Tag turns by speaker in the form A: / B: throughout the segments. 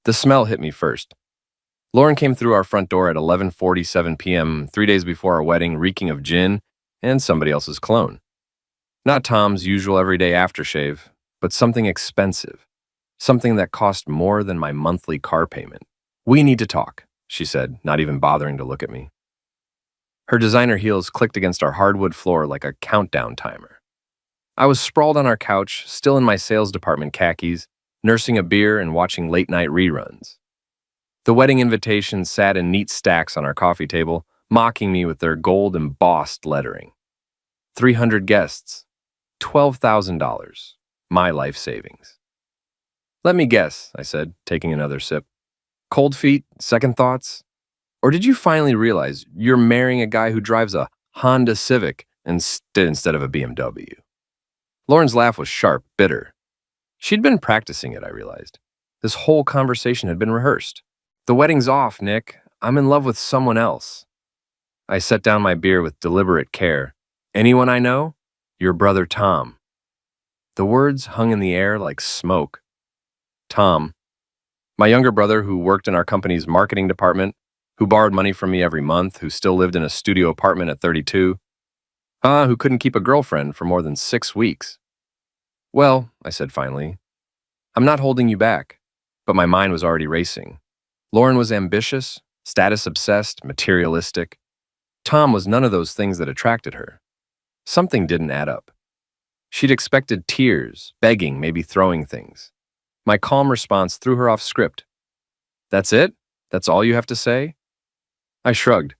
A: The smell hit me first. Lauren came through our front door at 11:47 p.m., 3 days before our wedding, reeking of gin and somebody else's cologne. Not Tom's usual everyday aftershave, but something expensive, something that cost more than my monthly car payment. "We need to talk," she said, not even bothering to look at me. Her designer heels clicked against our hardwood floor like a countdown timer. I was sprawled on our couch, still in my sales department khakis, nursing a beer and watching late-night reruns. The wedding invitations sat in neat stacks on our coffee table, mocking me with their gold-embossed lettering. 300 guests, $12,000, my life savings. "Let me guess," I said, taking another sip. "Cold feet, second thoughts? Or did you finally realize you're marrying a guy who drives a Honda Civic instead of a BMW?" Lauren's laugh was sharp, bitter. She'd been practicing it, I realized. This whole conversation had been rehearsed. "The wedding's off, Nick. I'm in love with someone else." I set down my beer with deliberate care. "Anyone I know? Your brother Tom." The words hung in the air like smoke. Tom. My younger brother who worked in our company's marketing department, who borrowed money from me every month, who still lived in a studio apartment at 32. Who couldn't keep a girlfriend for more than 6 weeks. "Well," I said finally, "I'm not holding you back." But my mind was already racing. Lauren was ambitious, status-obsessed, materialistic. Tom was none of those things that attracted her. Something didn't add up. She'd expected tears, begging, maybe throwing things. My calm response threw her off script. "That's it? That's all you have to say?" I shrugged.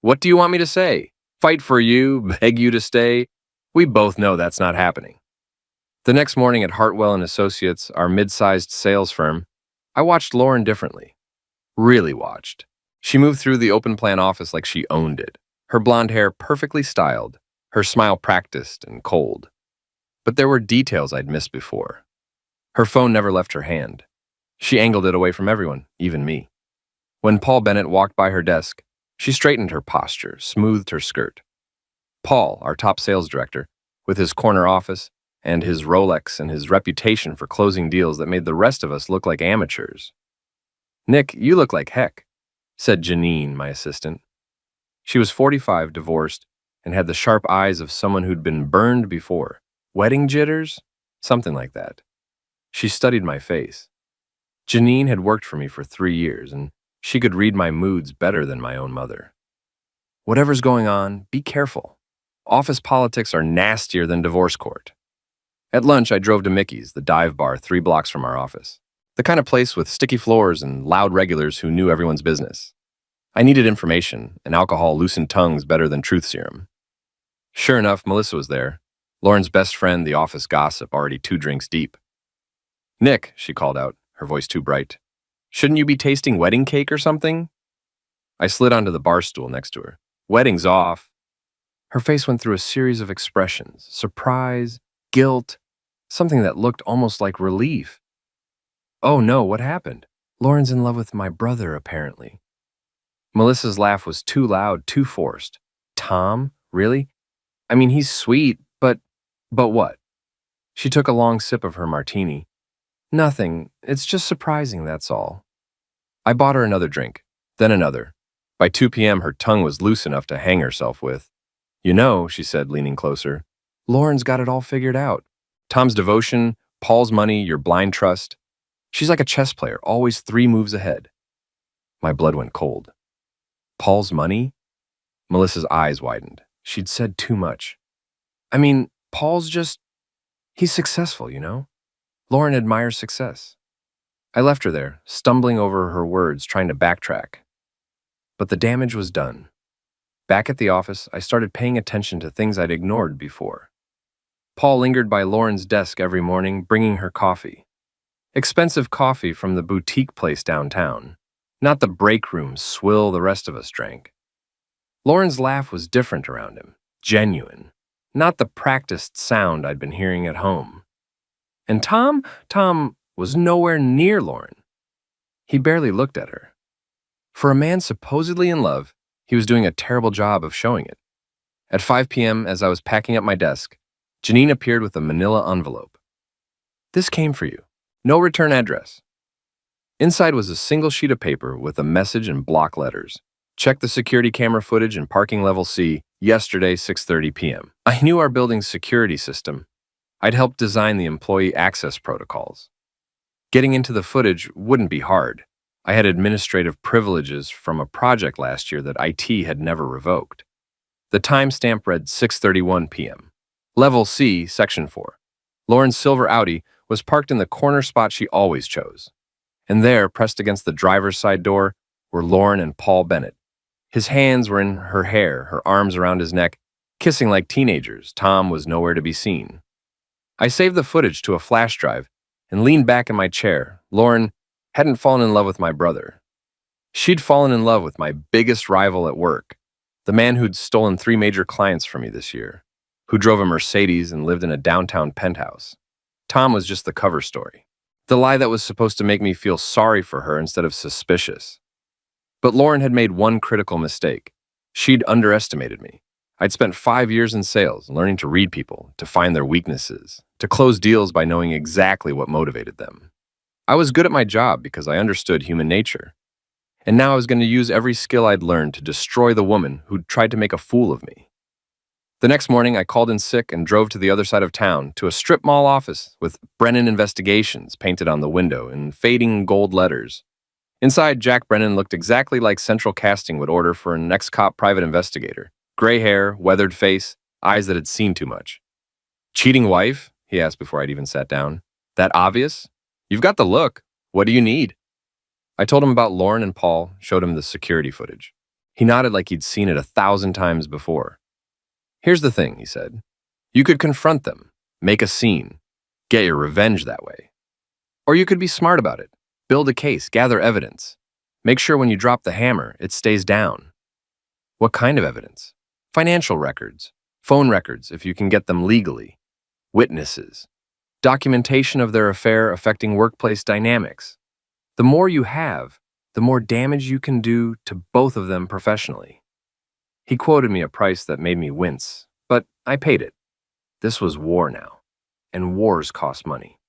A: "What do you want me to say? Fight for you, beg you to stay? We both know that's not happening." The next morning at Hartwell and Associates, our mid-sized sales firm, I watched Lauren differently. Really watched. She moved through the open plan office like she owned it, her blonde hair perfectly styled, her smile practiced and cold. But there were details I'd missed before. Her phone never left her hand. She angled it away from everyone, even me. When Paul Bennett walked by her desk, she straightened her posture, smoothed her skirt. Paul, our top sales director, with his corner office and his Rolex and his reputation for closing deals that made the rest of us look like amateurs. "Nick, you look like heck," said Janine, my assistant. She was 45, divorced, and had the sharp eyes of someone who'd been burned before. Wedding jitters? Something like that. She studied my face. Janine had worked for me for 3 years, and she could read my moods better than my own mother. "Whatever's going on, be careful. Office politics are nastier than divorce court." At lunch, I drove to Mickey's, the dive bar 3 blocks from our office. The kind of place with sticky floors and loud regulars who knew everyone's business. I needed information, and alcohol loosened tongues better than truth serum. Sure enough, Melissa was there, Lauren's best friend, the office gossip, already 2 drinks deep. "Nick," she called out, her voice too bright. "Shouldn't you be tasting wedding cake or something?" I slid onto the bar stool next to her. "Wedding's off." Her face went through a series of expressions: surprise, guilt, something that looked almost like relief. "Oh no, what happened?" "Lauren's in love with my brother, apparently." Melissa's laugh was too loud, too forced. "Tom? Really? I mean, he's sweet, but what?" She took a long sip of her martini. "Nothing. It's just surprising, that's all." I bought her another drink, then another. By 2 p.m., her tongue was loose enough to hang herself with. "You know," she said, leaning closer, "Lauren's got it all figured out. Tom's devotion, Paul's money, your blind trust. She's like a chess player, always 3 moves ahead." My blood went cold. "Paul's money?" Melissa's eyes widened. She'd said too much. "I mean, Paul's he's successful, you know? Lauren admires success." I left her there, stumbling over her words, trying to backtrack. But the damage was done. Back at the office, I started paying attention to things I'd ignored before. Paul lingered by Lauren's desk every morning, bringing her coffee. Expensive coffee from the boutique place downtown, not the break room swill the rest of us drank. Lauren's laugh was different around him, genuine, not the practiced sound I'd been hearing at home. And Tom was nowhere near Lauren. He barely looked at her. For a man supposedly in love, he was doing a terrible job of showing it. At 5 p.m., as I was packing up my desk, Janine appeared with a manila envelope. "This came for you. No return address." Inside was a single sheet of paper with a message in block letters. Check the security camera footage in parking level C, yesterday 6:30 p.m. I knew our building's security system. I'd helped design the employee access protocols. Getting into the footage wouldn't be hard. I had administrative privileges from a project last year that IT had never revoked. The timestamp read 6:31 p.m. Level C, Section 4. Lauren's silver Audi was parked in the corner spot she always chose. And there, pressed against the driver's side door, were Lauren and Paul Bennett. His hands were in her hair, her arms around his neck, kissing like teenagers. Tom was nowhere to be seen. I saved the footage to a flash drive and leaned back in my chair. Lauren hadn't fallen in love with my brother. She'd fallen in love with my biggest rival at work, the man who'd stolen 3 major clients from me this year, who drove a Mercedes and lived in a downtown penthouse. Tom was just the cover story, the lie that was supposed to make me feel sorry for her instead of suspicious. But Lauren had made one critical mistake. She'd underestimated me. I'd spent 5 years in sales, learning to read people, to find their weaknesses, to close deals by knowing exactly what motivated them. I was good at my job because I understood human nature. And now I was going to use every skill I'd learned to destroy the woman who'd tried to make a fool of me. The next morning, I called in sick and drove to the other side of town, to a strip mall office with Brennan Investigations painted on the window in fading gold letters. Inside, Jack Brennan looked exactly like Central Casting would order for an ex-cop private investigator. Gray hair, weathered face, eyes that had seen too much. "Cheating wife?" he asked before I'd even sat down. "That obvious? You've got the look. What do you need?" I told him about Lauren and Paul, showed him the security footage. He nodded like he'd seen it 1,000 times before. "Here's the thing," he said. "You could confront them, make a scene, get your revenge that way. Or you could be smart about it, build a case, gather evidence. Make sure when you drop the hammer, it stays down." "What kind of evidence?" "Financial records, phone records if you can get them legally, witnesses, documentation of their affair affecting workplace dynamics. The more you have, the more damage you can do to both of them professionally." He quoted me a price that made me wince, but I paid it. This was war now, and wars cost money.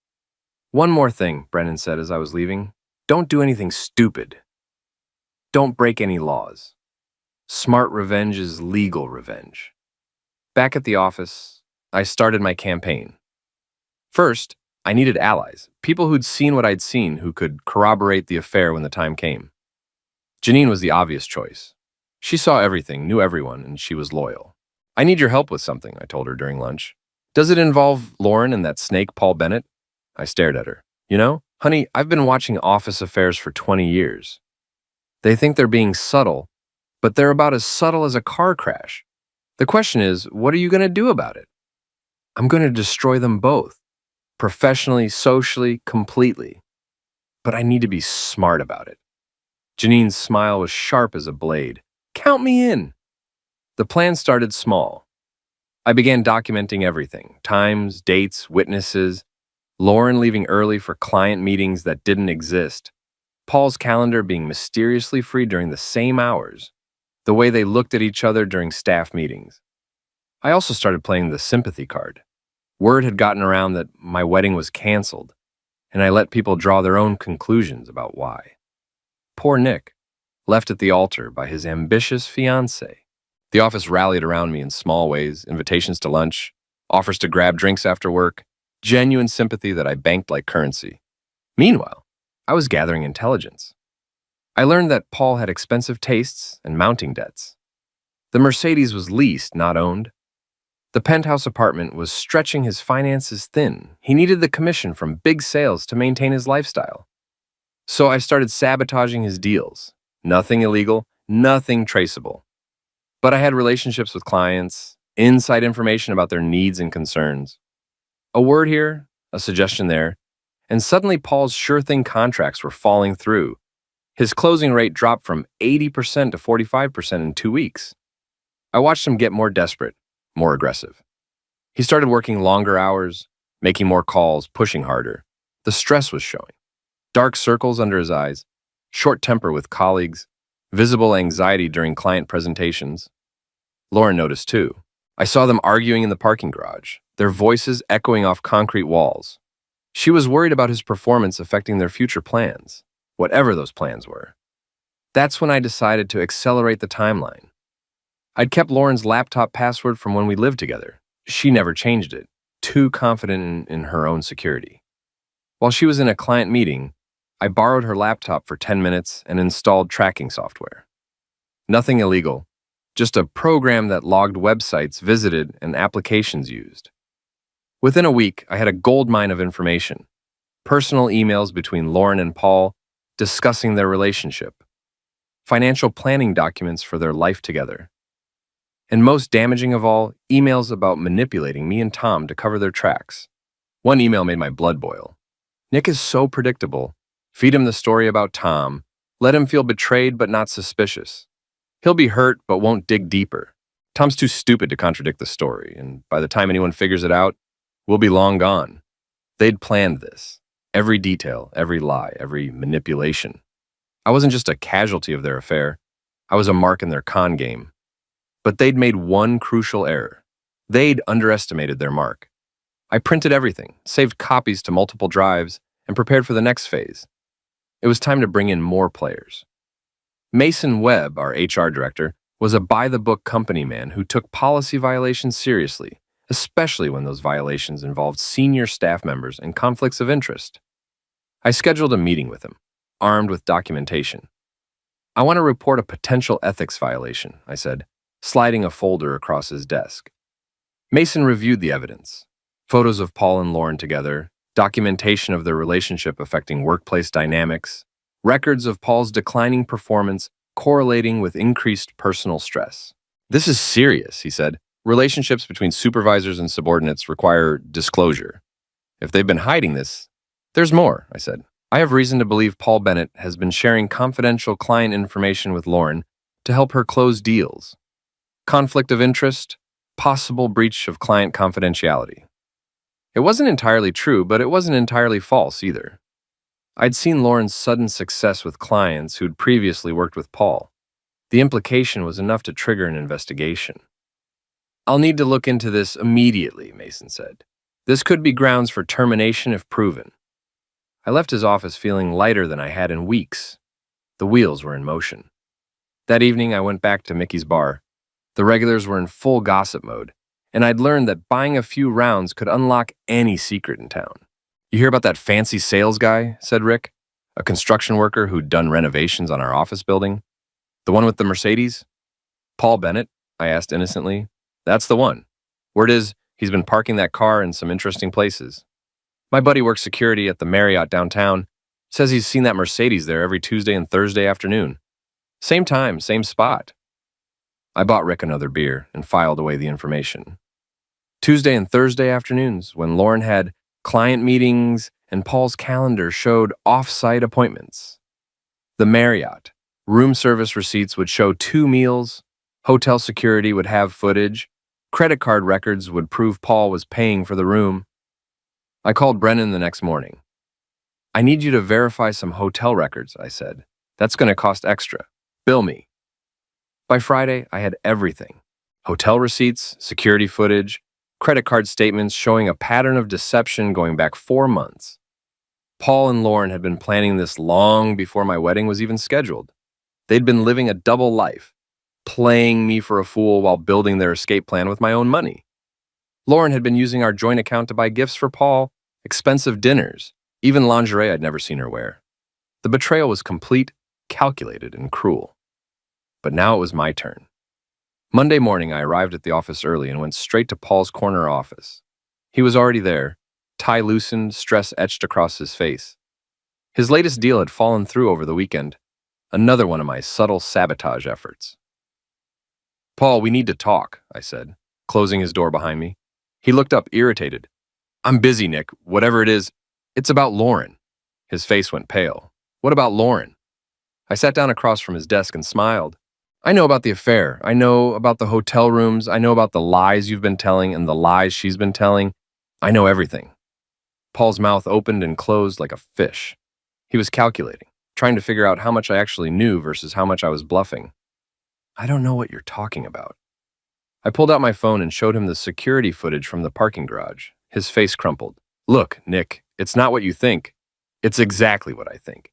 A: "One more thing," Brennan said as I was leaving. "Don't do anything stupid. Don't break any laws. Smart revenge is legal revenge." Back at the office, I started my campaign. First, I needed allies, people who'd seen what I'd seen, who could corroborate the affair when the time came. Janine was the obvious choice. She saw everything, knew everyone, and she was loyal. "I need your help with something," I told her during lunch. "Does it involve Lauren and that snake Paul Bennett?" I stared at her. "You know, honey, I've been watching office affairs for 20 years. They think they're being subtle, but they're about as subtle as a car crash. The question is, what are you going to do about it?" "I'm going to destroy them both. Professionally, socially, completely. But I need to be smart about it." Janine's smile was sharp as a blade. "Count me in." The plan started small. I began documenting everything: times, dates, witnesses, Lauren leaving early for client meetings that didn't exist, Paul's calendar being mysteriously free during the same hours, the way they looked at each other during staff meetings. I also started playing the sympathy card. Word had gotten around that my wedding was canceled, and I let people draw their own conclusions about why. Poor Nick, left at the altar by his ambitious fiancée. The office rallied around me in small ways: invitations to lunch, offers to grab drinks after work, genuine sympathy that I banked like currency. Meanwhile, I was gathering intelligence. I learned that Paul had expensive tastes and mounting debts. The Mercedes was leased, not owned. The penthouse apartment was stretching his finances thin. He needed the commission from big sales to maintain his lifestyle. So I started sabotaging his deals. Nothing illegal, nothing traceable. But I had relationships with clients, inside information about their needs and concerns. A word here, a suggestion there, and suddenly Paul's sure-thing contracts were falling through. His closing rate dropped from 80% to 45% in 2 weeks. I watched him get more desperate, more aggressive. He started working longer hours, making more calls, pushing harder. The stress was showing. Dark circles under his eyes, short temper with colleagues, visible anxiety during client presentations. Lauren noticed too. I saw them arguing in the parking garage, their voices echoing off concrete walls. She was worried about his performance affecting their future plans. whatever those plans were. That's when I decided to accelerate the timeline. I'd kept Lauren's laptop password from when we lived together. She never changed it, too confident in her own security. While she was in a client meeting, I borrowed her laptop for 10 minutes and installed tracking software. Nothing illegal, just a program that logged websites visited and applications used. Within a week, I had a goldmine of information. Personal emails between Lauren and Paul discussing their relationship. Financial planning documents for their life together. And most damaging of all, emails about manipulating me and Tom to cover their tracks. One email made my blood boil. Nick is so predictable. Feed him the story about Tom. Let him feel betrayed but not suspicious. He'll be hurt but won't dig deeper. Tom's too stupid to contradict the story, and by the time anyone figures it out, we'll be long gone. They'd planned this. Every detail, every lie, every manipulation. I wasn't just a casualty of their affair. I was a mark in their con game. But they'd made one crucial error. They'd underestimated their mark. I printed everything, saved copies to multiple drives, and prepared for the next phase. It was time to bring in more players. Mason Webb, our HR director, was a by-the-book company man who took policy violations seriously, especially when those violations involved senior staff members and conflicts of interest. I scheduled a meeting with him, armed with documentation. I want to report a potential ethics violation, I said, sliding a folder across his desk. Mason reviewed the evidence. Photos of Paul and Lauren together, documentation of their relationship affecting workplace dynamics, records of Paul's declining performance correlating with increased personal stress. This is serious, he said. Relationships between supervisors and subordinates require disclosure. If they've been hiding this, there's more, I said. I have reason to believe Paul Bennett has been sharing confidential client information with Lauren to help her close deals. Conflict of interest, possible breach of client confidentiality. It wasn't entirely true, but it wasn't entirely false either. I'd seen Lauren's sudden success with clients who'd previously worked with Paul. The implication was enough to trigger an investigation. I'll need to look into this immediately, Mason said. This could be grounds for termination if proven. I left his office feeling lighter than I had in weeks. The wheels were in motion. That evening, I went back to Mickey's bar. The regulars were in full gossip mode, and I'd learned that buying a few rounds could unlock any secret in town. You hear about that fancy sales guy, said Rick, a construction worker who'd done renovations on our office building? The one with the Mercedes? Paul Bennett? I asked innocently. That's the one. Word is, he's been parking that car in some interesting places. My buddy works security at the Marriott downtown. Says he's seen that Mercedes there every Tuesday and Thursday afternoon. Same time, same spot. I bought Rick another beer and filed away the information. Tuesday and Thursday afternoons, when Lauren had client meetings and Paul's calendar showed off-site appointments. The Marriott, room service receipts would show 2 meals, hotel security would have footage, credit card records would prove Paul was paying for the room. I called Brennan the next morning. I need you to verify some hotel records, I said. That's going to cost extra. Bill me. By Friday, I had everything. Hotel receipts, security footage, credit card statements showing a pattern of deception going back 4 months. Paul and Lauren had been planning this long before my wedding was even scheduled. They'd been living a double life, playing me for a fool while building their escape plan with my own money. Lauren had been using our joint account to buy gifts for Paul, expensive dinners, even lingerie I'd never seen her wear. The betrayal was complete, calculated, and cruel. But now it was my turn. Monday morning, I arrived at the office early and went straight to Paul's corner office. He was already there, tie loosened, stress etched across his face. His latest deal had fallen through over the weekend, another one of my subtle sabotage efforts. Paul, we need to talk, I said, closing his door behind me. He looked up, irritated. I'm busy, Nick. Whatever it is, it's about Lauren. His face went pale. What about Lauren? I sat down across from his desk and smiled. I know about the affair. I know about the hotel rooms. I know about the lies you've been telling and the lies she's been telling. I know everything. Paul's mouth opened and closed like a fish. He was calculating, trying to figure out how much I actually knew versus how much I was bluffing. I don't know what you're talking about. I pulled out my phone and showed him the security footage from the parking garage. His face crumpled. Look, Nick, it's not what you think. It's exactly what I think.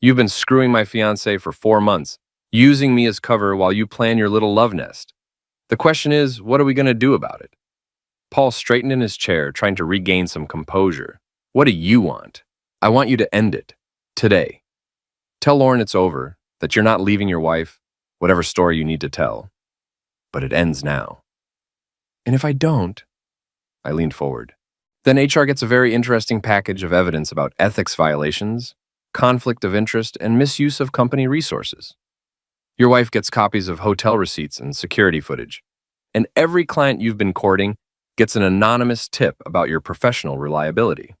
A: You've been screwing my fiancé for 4 months, using me as cover while you plan your little love nest. The question is, what are we going to do about it? Paul straightened in his chair, trying to regain some composure. What do you want? I want you to end it. Today. Tell Lauren it's over, that you're not leaving your wife, whatever story you need to tell. But it ends now. And if I don't? I leaned forward. Then HR gets a very interesting package of evidence about ethics violations, conflict of interest, and misuse of company resources. Your wife gets copies of hotel receipts and security footage. And every client you've been courting gets an anonymous tip about your professional reliability.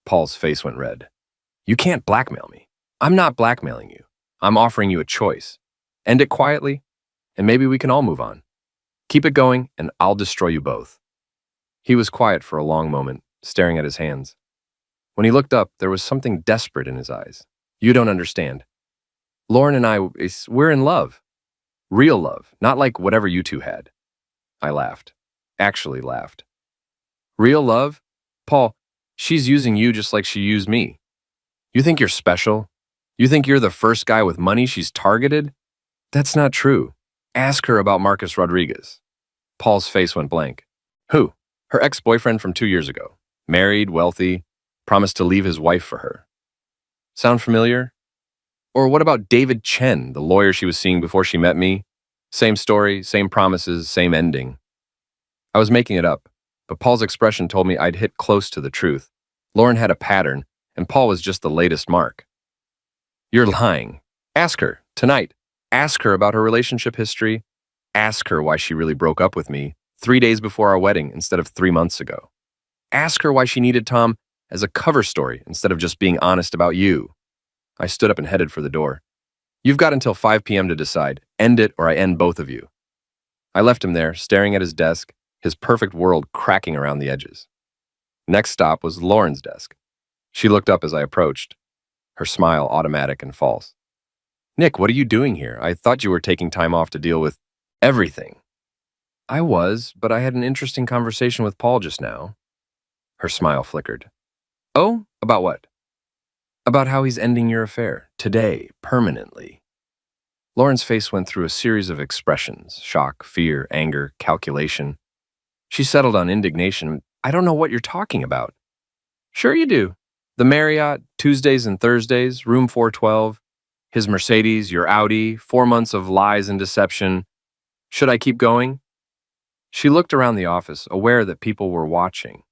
A: Paul's face went red. You can't blackmail me. I'm not blackmailing you. I'm offering you a choice. End it quietly, and maybe we can all move on. Keep it going, and I'll destroy you both. He was quiet for a long moment, staring at his hands. When he looked up, there was something desperate in his eyes. You don't understand. Lauren and I, we're in love. Real love, not like whatever you two had. I laughed. Actually laughed. Real love? Paul, she's using you just like she used me. You think you're special? You think you're the first guy with money she's targeted? That's not true. Ask her about Marcus Rodriguez. Paul's face went blank. Who? Her ex-boyfriend from 2 years ago. Married, wealthy, promised to leave his wife for her. Sound familiar? Or what about David Chen, the lawyer she was seeing before she met me? Same story, same promises, same ending. I was making it up, but Paul's expression told me I'd hit close to the truth. Lauren had a pattern, and Paul was just the latest mark. You're lying. Ask her, tonight. Ask her about her relationship history. Ask her why she really broke up with me 3 days before our wedding instead of 3 months ago. Ask her why she needed Tom as a cover story instead of just being honest about you. I stood up and headed for the door. You've got until 5 p.m. to decide. End it or I end both of you. I left him there, staring at his desk, his perfect world cracking around the edges. Next stop was Lauren's desk. She looked up as I approached, her smile automatic and false. Nick, what are you doing here? I thought you were taking time off to deal with everything. I was, but I had an interesting conversation with Paul just now. Her smile flickered. Oh, about what? About how he's ending your affair, today, permanently. Lauren's face went through a series of expressions, shock, fear, anger, calculation. She settled on indignation. I don't know what you're talking about. Sure you do. The Marriott, Tuesdays and Thursdays, room 412, his Mercedes, your Audi, 4 months of lies and deception. Should I keep going? She looked around the office, aware that people were watching.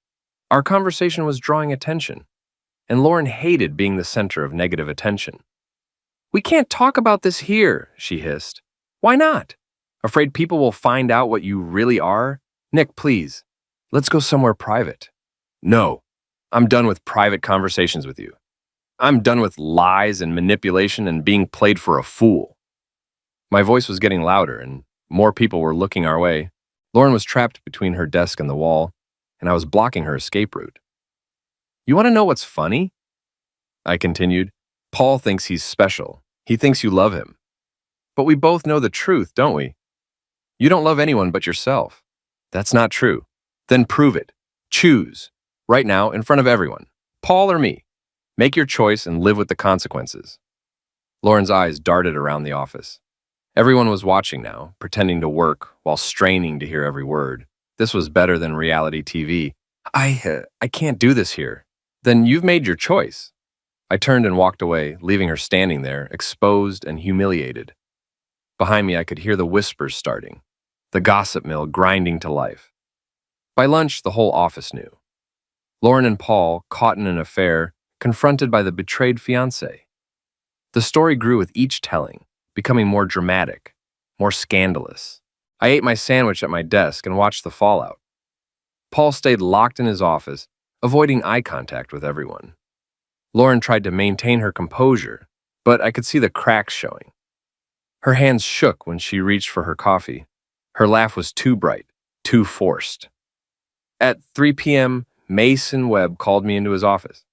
A: Our conversation was drawing attention, and Lauren hated being the center of negative attention. We can't talk about this here, she hissed. Why not? Afraid people will find out what you really are? Nick, please, let's go somewhere private. No, I'm done with private conversations with you. I'm done with lies and manipulation and being played for a fool. My voice was getting louder, and more people were looking our way. Lauren was trapped between her desk and the wall, and I was blocking her escape route. You want to know what's funny? I continued. Paul thinks he's special. He thinks you love him. But we both know the truth, don't we? You don't love anyone but yourself. That's not true. Then prove it. Choose. Right now, in front of everyone. Paul or me. Make your choice and live with the consequences. Lauren's eyes darted around the office. Everyone was watching now, pretending to work while straining to hear every word. This was better than reality TV. I can't do this here. Then you've made your choice. I turned and walked away, leaving her standing there, exposed and humiliated. Behind me, I could hear the whispers starting, the gossip mill grinding to life. By lunch, the whole office knew. Lauren and Paul, caught in an affair, confronted by the betrayed fiancé. The story grew with each telling, becoming more dramatic, more scandalous. I ate my sandwich at my desk and watched the fallout. Paul stayed locked in his office, avoiding eye contact with everyone. Lauren tried to maintain her composure, but I could see the cracks showing. Her hands shook when she reached for her coffee. Her laugh was too bright, too forced. At 3 p.m., Mason Webb called me into his office.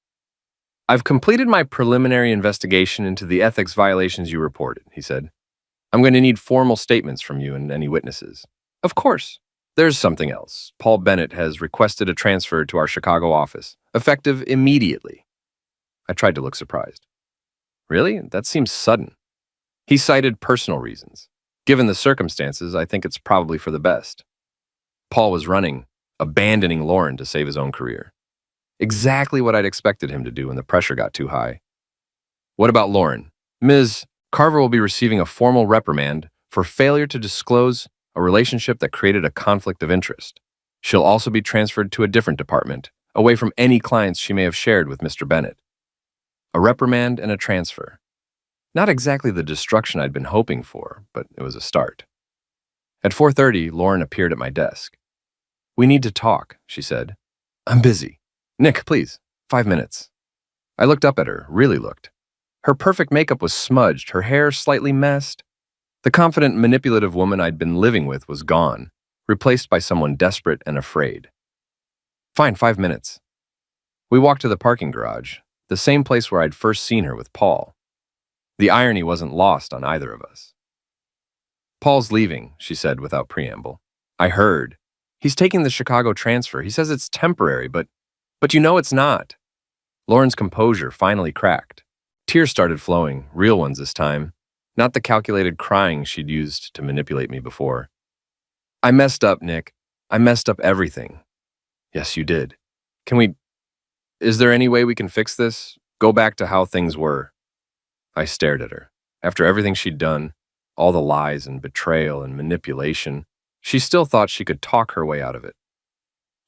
A: I've completed my preliminary investigation into the ethics violations you reported, he said. I'm going to need formal statements from you and any witnesses. Of course. There's something else. Paul Bennett has requested a transfer to our Chicago office, effective immediately. I tried to look surprised. Really? That seems sudden. He cited personal reasons. Given the circumstances, I think it's probably for the best. Paul was running, abandoning Lauren to save his own career. Exactly what I'd expected him to do when the pressure got too high. What about Lauren? Ms. Carver will be receiving a formal reprimand for failure to disclose a relationship that created a conflict of interest. She'll also be transferred to a different department, away from any clients she may have shared with Mr. Bennett. A reprimand and a transfer. Not exactly the destruction I'd been hoping for, but it was a start. At 4:30, Lauren appeared at my desk. "We need to talk," she said. "I'm busy." "Nick, please, 5 minutes." I looked up at her, really looked. Her perfect makeup was smudged, her hair slightly messed. The confident, manipulative woman I'd been living with was gone, replaced by someone desperate and afraid. "Fine, 5 minutes." We walked to the parking garage, the same place where I'd first seen her with Paul. The irony wasn't lost on either of us. "Paul's leaving," she said without preamble. "I heard. He's taking the Chicago transfer. He says it's temporary, but you know it's not." Lauren's composure finally cracked. Tears started flowing, real ones this time, not the calculated crying she'd used to manipulate me before. "I messed up, Nick. I messed up everything." "Yes, you did. Is there any way we can fix this? Go back to how things were?" I stared at her. After everything she'd done, all the lies and betrayal and manipulation, she still thought she could talk her way out of it.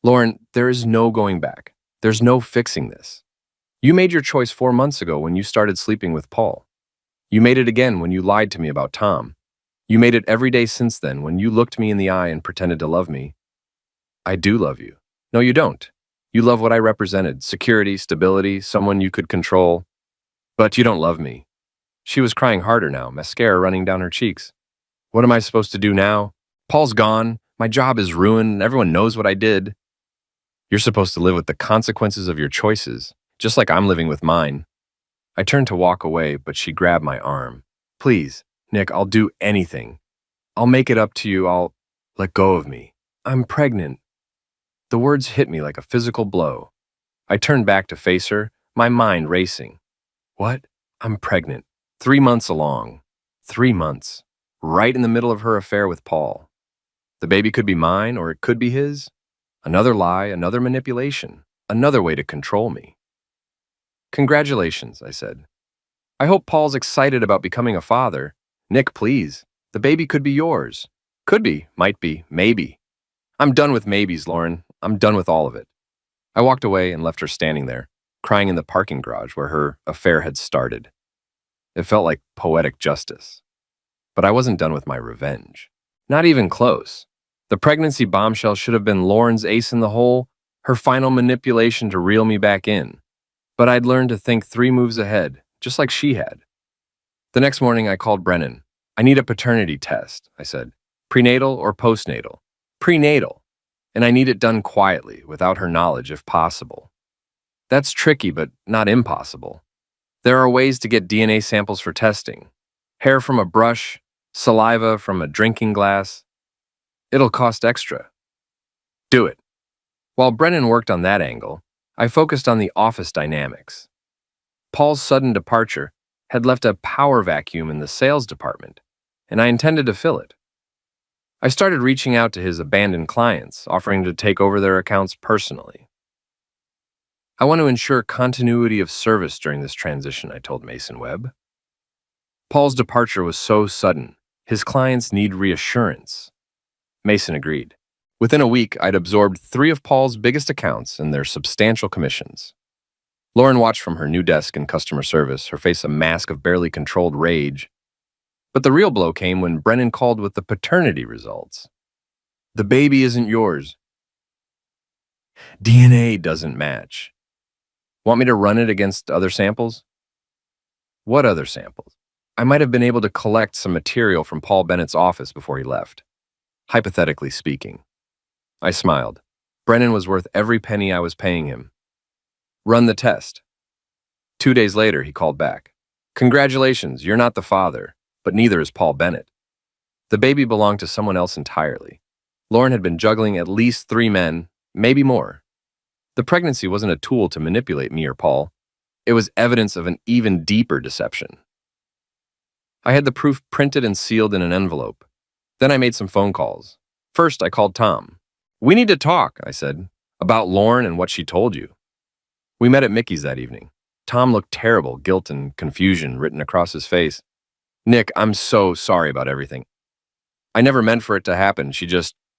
A: "Lauren, there is no going back. There's no fixing this. You made your choice 4 months ago when you started sleeping with Paul. You made it again when you lied to me about Tom. You made it every day since then when you looked me in the eye and pretended to love me. I do love you. No, you don't. You love what I represented, security, stability, someone you could control. But you don't love me." She was crying harder now, mascara running down her cheeks. "What am I supposed to do now? Paul's gone. My job is ruined. Everyone knows what I did." "You're supposed to live with the consequences of your choices, just like I'm living with mine." I turned to walk away, but she grabbed my arm. "Please, Nick, I'll do anything. I'll make it up to you. I'll let go of me. I'm pregnant." The words hit me like a physical blow. I turned back to face her, my mind racing. "What? I'm pregnant. 3 months along. 3 months. Right in the middle of her affair with Paul. The baby could be mine, or it could be his. Another lie, another manipulation, another way to control me." "Congratulations," I said. "I hope Paul's excited about becoming a father. Nick, please. The baby could be yours. Could be, might be, maybe. I'm done with maybes, Lauren. I'm done with all of it." I walked away and left her standing there, crying in the parking garage where her affair had started. It felt like poetic justice. But I wasn't done with my revenge. Not even close. The pregnancy bombshell should have been Lauren's ace in the hole, her final manipulation to reel me back in. But I'd learned to think 3 moves ahead, just like she had. The next morning, I called Brennan. "I need a paternity test," I said. "Prenatal or postnatal?" "Prenatal. And I need it done quietly, without her knowledge if possible." "That's tricky, but not impossible. There are ways to get DNA samples for testing. Hair from a brush, saliva from a drinking glass. It'll cost extra." "Do it." While Brennan worked on that angle, I focused on the office dynamics. Paul's sudden departure had left a power vacuum in the sales department, and I intended to fill it. I started reaching out to his abandoned clients, offering to take over their accounts personally. "I want to ensure continuity of service during this transition," I told Mason Webb. Paul's departure was so sudden. His clients need reassurance. Mason agreed. Within a week, I'd absorbed 3 of Paul's biggest accounts and their substantial commissions. Lauren watched from her new desk in customer service, her face a mask of barely controlled rage. But the real blow came when Brennan called with the paternity results. "The baby isn't yours. DNA doesn't match. Want me to run it against other samples?" "What other samples?" "I might have been able to collect some material from Paul Bennett's office before he left. Hypothetically speaking." I smiled. Brennan was worth every penny I was paying him. "Run the test." 2 days later, he called back. "Congratulations, you're not the father, but neither is Paul Bennett. The baby belonged to someone else entirely. Lauren had been juggling at least 3 men, maybe more. The pregnancy wasn't a tool to manipulate me or Paul. It was evidence of an even deeper deception. I had the proof printed and sealed in an envelope. Then I made some phone calls. First, I called Tom. "We need to talk," I said, "about Lauren and what she told you." We met at Mickey's that evening. Tom looked terrible, guilt and confusion written across his face. "Nick, I'm so sorry about everything. I never meant for it to happen.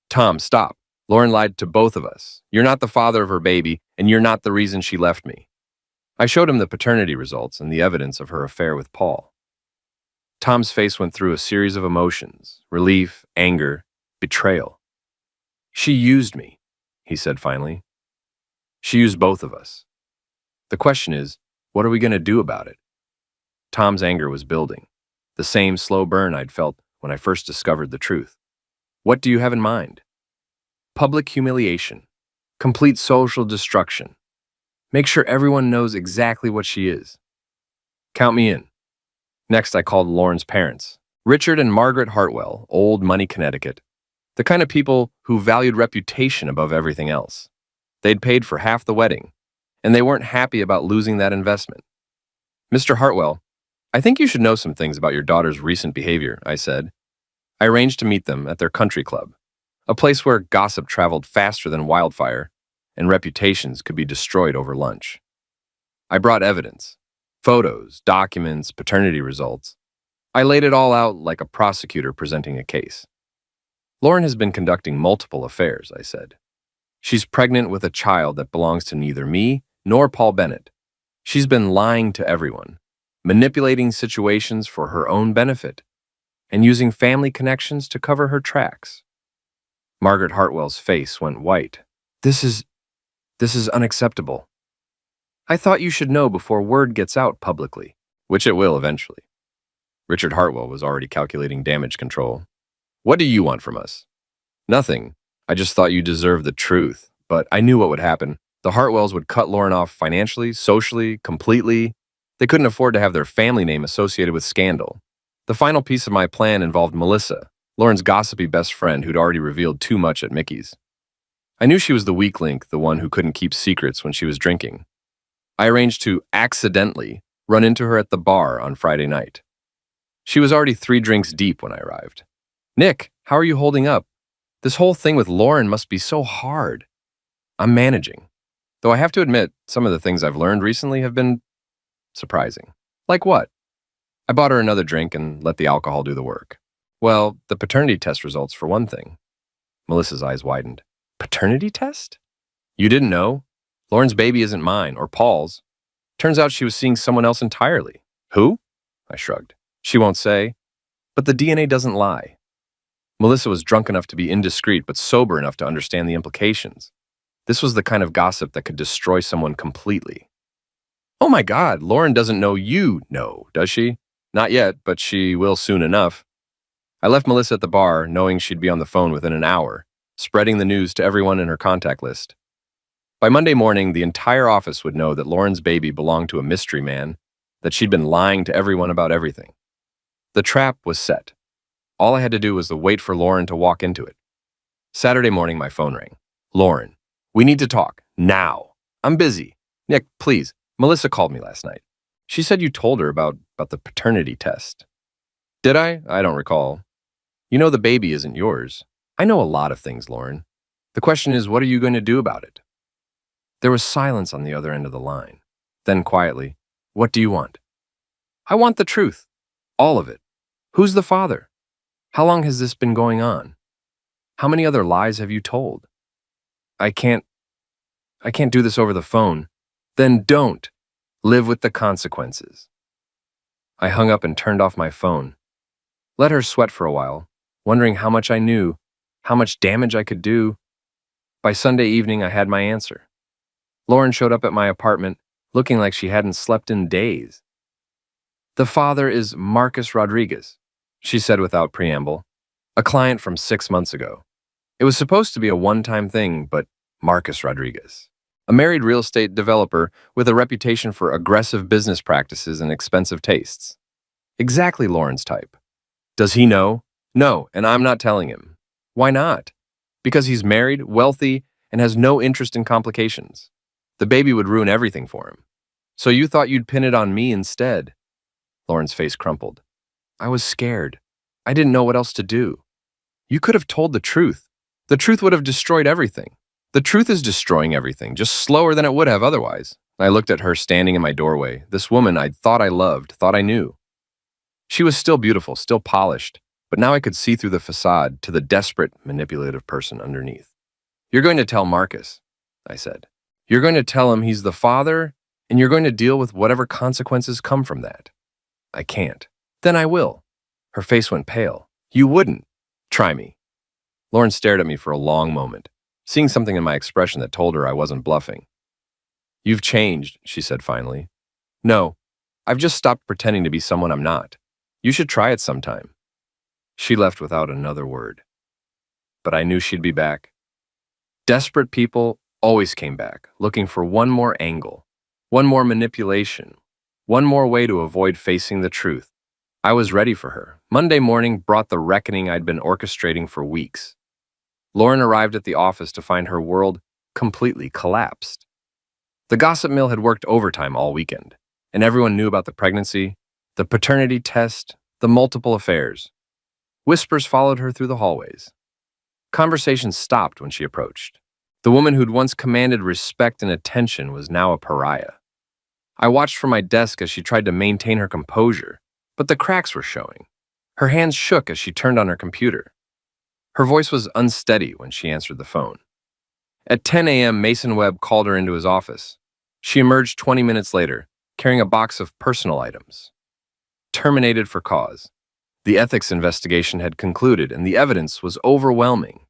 A: Tom, stop. Lauren lied to both of us. You're not the father of her baby, and you're not the reason she left me." I showed him the paternity results and the evidence of her affair with Paul. Tom's face went through a series of emotions: relief, anger, betrayal. "She used me," he said finally. "She used both of us. The question is, what are we going to do about it?" Tom's anger was building, the same slow burn I'd felt when I first discovered the truth. "What do you have in mind?" "Public humiliation, complete social destruction. Make sure everyone knows exactly what she is." "Count me in." Next, I called Lauren's parents, Richard and Margaret Hartwell, Old Money, Connecticut, the kind of people who valued reputation above everything else. They'd paid for half the wedding, and they weren't happy about losing that investment. "Mr. Hartwell, I think you should know some things about your daughter's recent behavior," I said. I arranged to meet them at their country club, a place where gossip traveled faster than wildfire and reputations could be destroyed over lunch. I brought evidence: photos, documents, paternity results. I laid it all out like a prosecutor presenting a case. "Lauren has been conducting multiple affairs," I said. "She's pregnant with a child that belongs to neither me nor Paul Bennett. She's been lying to everyone, manipulating situations for her own benefit, and using family connections to cover her tracks." Margaret Hartwell's face went white. This is unacceptable. "I thought you should know before word gets out publicly," which it will eventually. Richard Hartwell was already calculating damage control. "What do you want from us?" "Nothing. I just thought you deserved the truth, but I knew what would happen. The Hartwells would cut Lauren off financially, socially, completely. They couldn't afford to have their family name associated with scandal. The final piece of my plan involved Melissa, Lauren's gossipy best friend who'd already revealed too much at Mickey's. I knew she was the weak link, the one who couldn't keep secrets when she was drinking. I arranged to accidentally run into her at the bar on Friday night. She was already 3 drinks deep when I arrived. "Nick, how are you holding up? This whole thing with Lauren must be so hard." "I'm managing. Though I have to admit, some of the things I've learned recently have been surprising." "Like what?" I bought her another drink and let the alcohol do the work. "Well, the paternity test results for one thing." Melissa's eyes widened. "Paternity test? You didn't know? Lauren's baby isn't mine or Paul's. Turns out she was seeing someone else entirely." "Who?" I shrugged. "She won't say. But the DNA doesn't lie." Melissa was drunk enough to be indiscreet, but sober enough to understand the implications. This was the kind of gossip that could destroy someone completely. "Oh my God, Lauren doesn't know you know, does she?" "Not yet, but she will soon enough." I left Melissa at the bar, knowing she'd be on the phone within an hour, spreading the news to everyone in her contact list. By Monday morning, the entire office would know that Lauren's baby belonged to a mystery man, that she'd been lying to everyone about everything. The trap was set. All I had to do was to wait for Lauren to walk into it. Saturday morning, my phone rang. "Lauren, we need to talk, now. I'm busy. Nick, please. Melissa called me last night. She said you told her about the paternity test." "Did I? I don't recall. You know the baby isn't yours." "I know a lot of things, Lauren. The question is, what are you going to do about it?" There was silence on the other end of the line. Then quietly, "What do you want?" "I want the truth. All of it. Who's the father? How long has this been going on? How many other lies have you told?" I can't do this over the phone." "Then don't. Live with the consequences." I hung up and turned off my phone. Let her sweat for a while, wondering how much I knew, how much damage I could do. By Sunday evening, I had my answer. Lauren showed up at my apartment, looking like she hadn't slept in days. "The father is Marcus Rodriguez," she said without preamble, "a client from 6 months ago. It was supposed to be a one-time thing, but Marcus Rodriguez, a married real estate developer with a reputation for aggressive business practices and expensive tastes. Exactly Lauren's type. Does he know? No, and I'm not telling him. Why not? Because he's married, wealthy, and has no interest in complications. The baby would ruin everything for him. So you thought you'd pin it on me instead? Lauren's face crumpled. I was scared. I didn't know what else to do. You could have told the truth. The truth would have destroyed everything. The truth is destroying everything, just slower than it would have otherwise. I looked at her standing in my doorway, this woman I'd thought I loved, thought I knew. She was still beautiful, still polished, but now I could see through the facade to the desperate, manipulative person underneath. You're going to tell Marcus, I said. You're going to tell him he's the father, and you're going to deal with whatever consequences come from that. I can't. Then I will. Her face went pale. You wouldn't. Try me. Lauren stared at me for a long moment, seeing something in my expression that told her I wasn't bluffing. You've changed, she said finally. No, I've just stopped pretending to be someone I'm not. You should try it sometime. She left without another word. But I knew she'd be back. Desperate people always came back, looking for one more angle, one more manipulation, one more way to avoid facing the truth. I was ready for her. Monday morning brought the reckoning I'd been orchestrating for weeks. Lauren arrived at the office to find her world completely collapsed. The gossip mill had worked overtime all weekend, and everyone knew about the pregnancy, the paternity test, the multiple affairs. Whispers followed her through the hallways. Conversations stopped when she approached. The woman who'd once commanded respect and attention was now a pariah. I watched from my desk as she tried to maintain her composure, but the cracks were showing. Her hands shook as she turned on her computer. Her voice was unsteady when she answered the phone. At 10 a.m., Mason Webb called her into his office. She emerged 20 minutes later, carrying a box of personal items. Terminated for cause. The ethics investigation had concluded, and the evidence was overwhelming.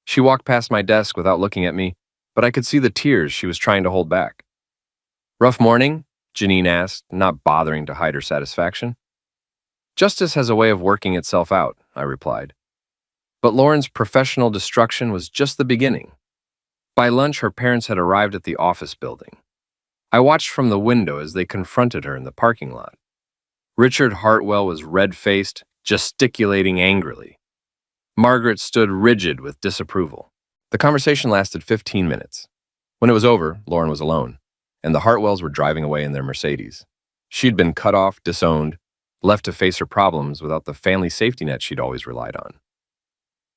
A: She walked past my desk without looking at me, but I could see the tears she was trying to hold back. Rough morning? Janine asked, not bothering to hide her satisfaction. Justice has a way of working itself out, I replied. But Lauren's professional destruction was just the beginning. By lunch, her parents had arrived at the office building. I watched from the window as they confronted her in the parking lot. Richard Hartwell was red-faced, gesticulating angrily. Margaret stood rigid with disapproval. The conversation lasted 15 minutes. When it was over, Lauren was alone, and the Hartwells were driving away in their Mercedes. She'd been cut off, disowned, left to face her problems without the family safety net she'd always relied on.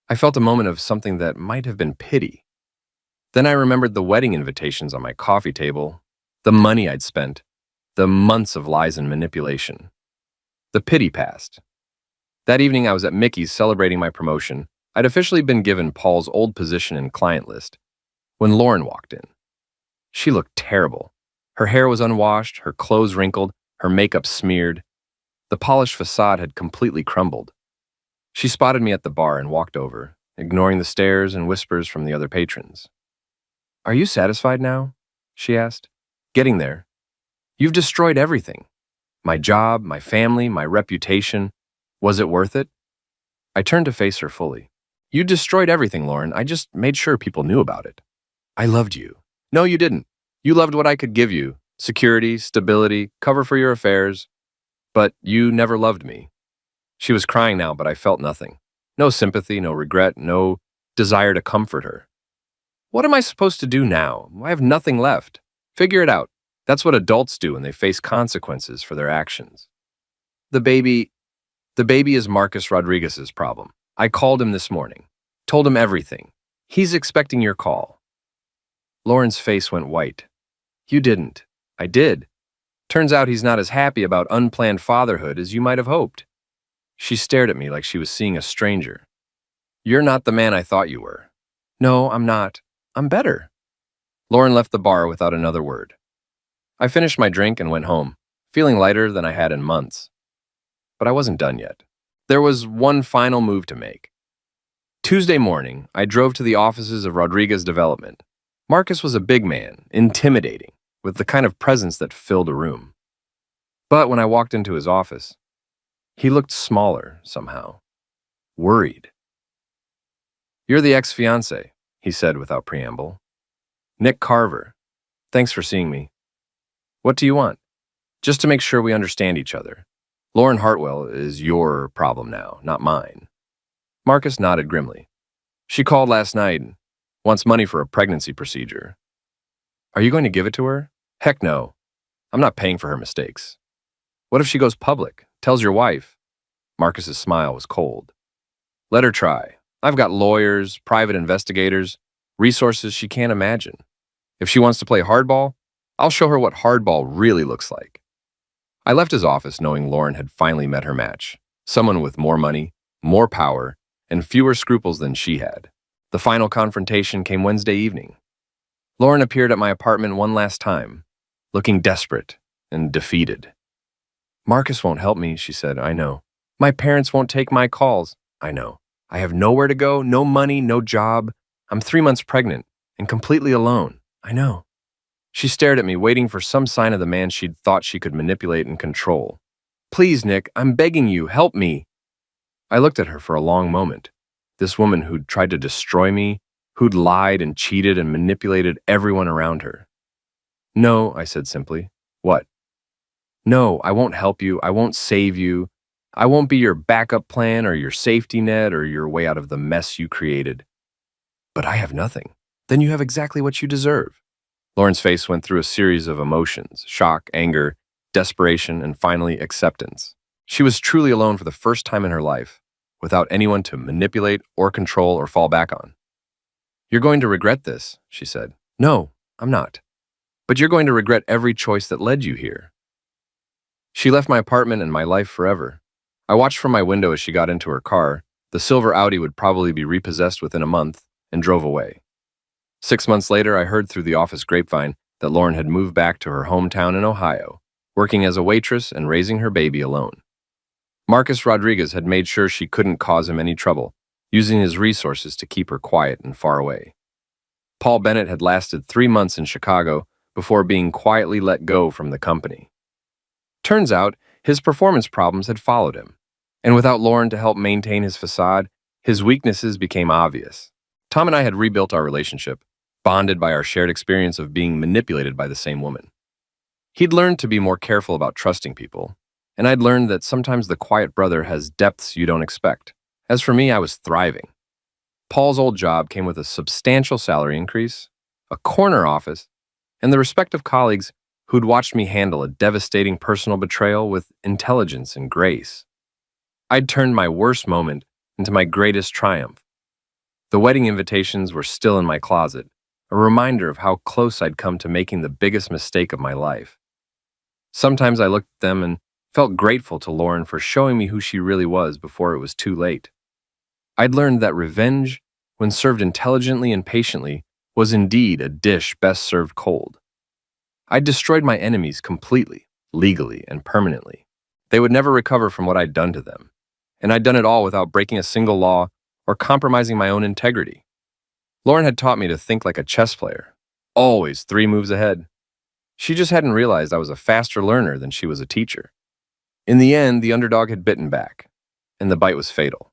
A: I felt a moment of something that might have been pity. Then I remembered the wedding invitations on my coffee table, the money I'd spent, the months of lies and manipulation. The pity passed. That evening I was at Mickey's celebrating my promotion. I'd officially been given Paul's old position in client list when Lauren walked in. She looked terrible. Her hair was unwashed, her clothes wrinkled, her makeup smeared. The polished facade had completely crumbled. She spotted me at the bar and walked over, ignoring the stares and whispers from the other patrons. Are you satisfied now? She asked. Getting there. You've destroyed everything. My job, my family, my reputation. Was it worth it? I turned to face her fully. You destroyed everything, Lauren. I just made sure people knew about it. I loved you. No, you didn't. You loved what I could give you. Security, stability, cover for your affairs. But you never loved me. She was crying now, but I felt nothing. No sympathy, no regret, no desire to comfort her. What am I supposed to do now? I have nothing left. Figure it out. That's what adults do when they face consequences for their actions. The baby is Marcus Rodriguez's problem. I called him this morning. Told him everything. He's expecting your call. Lauren's face went white. You didn't. I did. Turns out he's not as happy about unplanned fatherhood as you might have hoped. She stared at me like she was seeing a stranger. You're not the man I thought you were. No, I'm not. I'm better. Lauren left the bar without another word. I finished my drink and went home, feeling lighter than I had in months. But I wasn't done yet. There was one final move to make. Tuesday morning, I drove to the offices of Rodriguez Development. Marcus was a big man, intimidating, with the kind of presence that filled a room. But when I walked into his office, he looked smaller somehow, worried. You're the ex-fiancé, he said without preamble. Nick Carver. Thanks for seeing me. What do you want? Just to make sure we understand each other. Lauren Hartwell is your problem now, not mine. Marcus nodded grimly. She called last night and wants money for a pregnancy procedure. Are you going to give it to her? Heck no. I'm not paying for her mistakes. What if she goes public, tells your wife? Marcus's smile was cold. Let her try. I've got lawyers, private investigators, resources she can't imagine. If she wants to play hardball, I'll show her what hardball really looks like. I left his office knowing Lauren had finally met her match, someone with more money, more power, and fewer scruples than she had. The final confrontation came Wednesday evening. Lauren appeared at my apartment one last time, looking desperate and defeated. Marcus won't help me, she said. I know. My parents won't take my calls. I know. I have nowhere to go, no money, no job. I'm 3 months pregnant and completely alone. I know. She stared at me, waiting for some sign of the man she'd thought she could manipulate and control. Please, Nick, I'm begging you, help me. I looked at her for a long moment. This woman who'd tried to destroy me, who'd lied and cheated and manipulated everyone around her. No, I said simply. What? No, I won't help you. I won't save you. I won't be your backup plan or your safety net or your way out of the mess you created. But I have nothing. Then you have exactly what you deserve. Lauren's face went through a series of emotions: shock, anger, desperation, and finally acceptance. She was truly alone for the first time in her life, without anyone to manipulate or control or fall back on. You're going to regret this, she said. No, I'm not. But you're going to regret every choice that led you here. She left my apartment and my life forever. I watched from my window as she got into her car. The silver Audi would probably be repossessed within a month, and drove away. 6 months later, I heard through the office grapevine that Lauren had moved back to her hometown in Ohio, working as a waitress and raising her baby alone. Marcus Rodriguez had made sure she couldn't cause him any trouble, using his resources to keep her quiet and far away. Paul Bennett had lasted 3 months in Chicago before being quietly let go from the company. Turns out, his performance problems had followed him, and without Lauren to help maintain his facade, his weaknesses became obvious. Tom and I had rebuilt our relationship, bonded by our shared experience of being manipulated by the same woman. He'd learned to be more careful about trusting people, and I'd learned that sometimes the quiet brother has depths you don't expect. As for me, I was thriving. Paul's old job came with a substantial salary increase, a corner office, and the respect of colleagues who'd watched me handle a devastating personal betrayal with intelligence and grace. I'd turned my worst moment into my greatest triumph. The wedding invitations were still in my closet, a reminder of how close I'd come to making the biggest mistake of my life. Sometimes I looked at them and felt grateful to Lauren for showing me who she really was before it was too late. I'd learned that revenge, when served intelligently and patiently, was indeed a dish best served cold. I'd destroyed my enemies completely, legally, and permanently. They would never recover from what I'd done to them, and I'd done it all without breaking a single law or compromising my own integrity. Lauren had taught me to think like a chess player, always 3 moves ahead. She just hadn't realized I was a faster learner than she was a teacher. In the end, the underdog had bitten back, and the bite was fatal.